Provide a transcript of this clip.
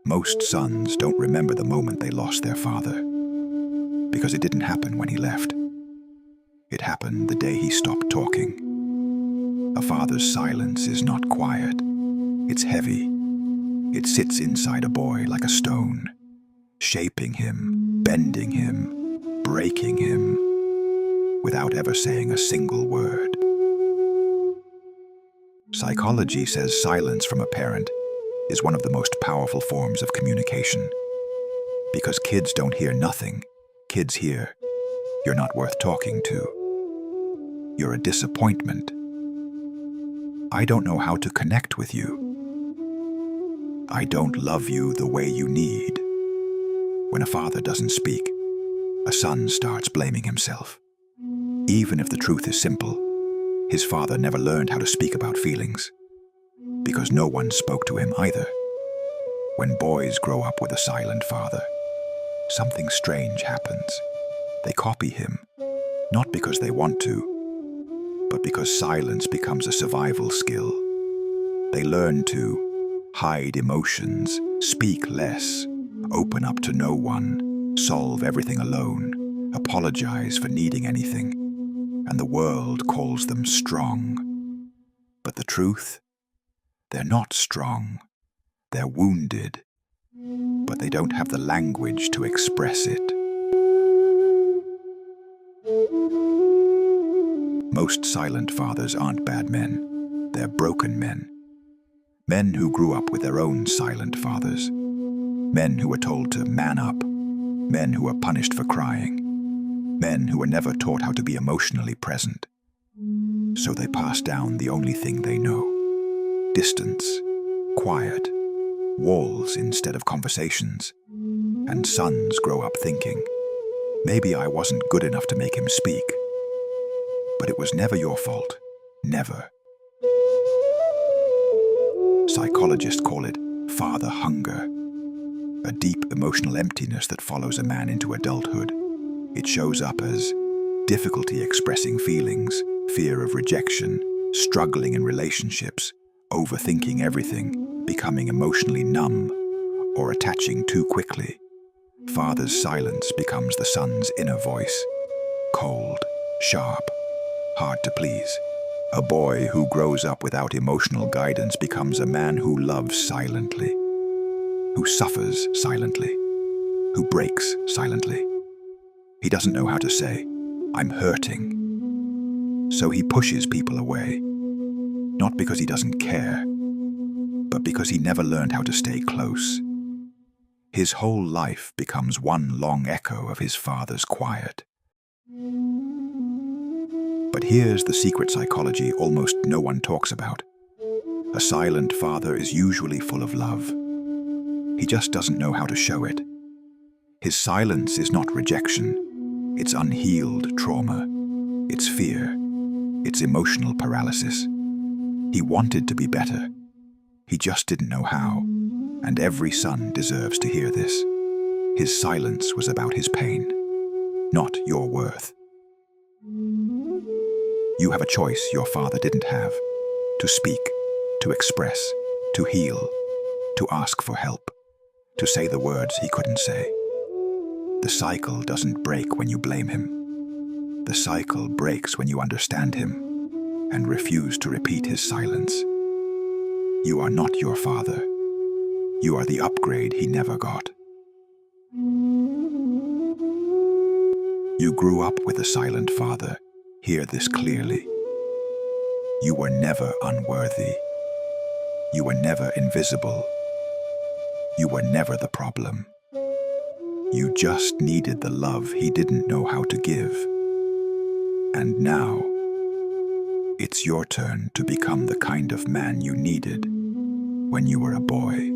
Most sons don't remember the moment they lost their father, because it didn't happen when he left. It happened the day he stopped talking. A father's silence is not quiet. It's heavy. It sits inside a boy like a stone, shaping him, bending him, breaking him, without ever saying a single word. Psychology says silence from a parent is one of the most powerful forms of communication. Because kids don't hear nothing, kids hear, "You're not worth talking to. You're a disappointment. I don't know how to connect with you. I don't love you the way you need." When a father doesn't speak, a son starts blaming himself. Even if the truth is simple, his father never learned how to speak about feelings, because no one spoke to him either. When boys grow up with a silent father, something strange happens. They copy him, not because they want to, but because silence becomes a survival skill. They learn to hide emotions, speak less, open up to no one, solve everything alone, apologize for needing anything, and the world calls them strong. But the truth? They're not strong. They're wounded, but they don't have the language to express it. Most silent fathers aren't bad men. They're broken men. Men who grew up with their own silent fathers. Men who were told to man up. Men who were punished for crying. Men who were never taught how to be emotionally present. So they pass down the only thing they know. Distance, quiet, walls instead of conversations. And sons grow up thinking, maybe I wasn't good enough to make him speak. But it was never your fault. Never. Psychologists call it father hunger, a deep emotional emptiness that follows a man into adulthood. It shows up as difficulty expressing feelings, fear of rejection, struggling in relationships, overthinking everything, becoming emotionally numb, or attaching too quickly. Father's silence becomes the son's inner voice, cold, sharp, hard to please. A boy who grows up without emotional guidance becomes a man who loves silently, who suffers silently, who breaks silently. He doesn't know how to say, "I'm hurting." So he pushes people away, not because he doesn't care, but because he never learned how to stay close. His whole life becomes one long echo of his father's quiet. But here's the secret psychology almost no one talks about. A silent father is usually full of love. He just doesn't know how to show it. His silence is not rejection. It's unhealed trauma. It's fear. It's emotional paralysis. He wanted to be better. He just didn't know how. And every son deserves to hear this. His silence was about his pain, not your worth. You have a choice your father didn't have: to speak, to express, to heal, to ask for help, to say the words he couldn't say. The cycle doesn't break when you blame him. The cycle breaks when you understand him and refuse to repeat his silence. You are not your father. You are the upgrade he never got. You grew up with a silent father. Hear this clearly. You were never unworthy. You were never invisible. You were never the problem. You just needed the love he didn't know how to give. And now, it's your turn to become the kind of man you needed when you were a boy.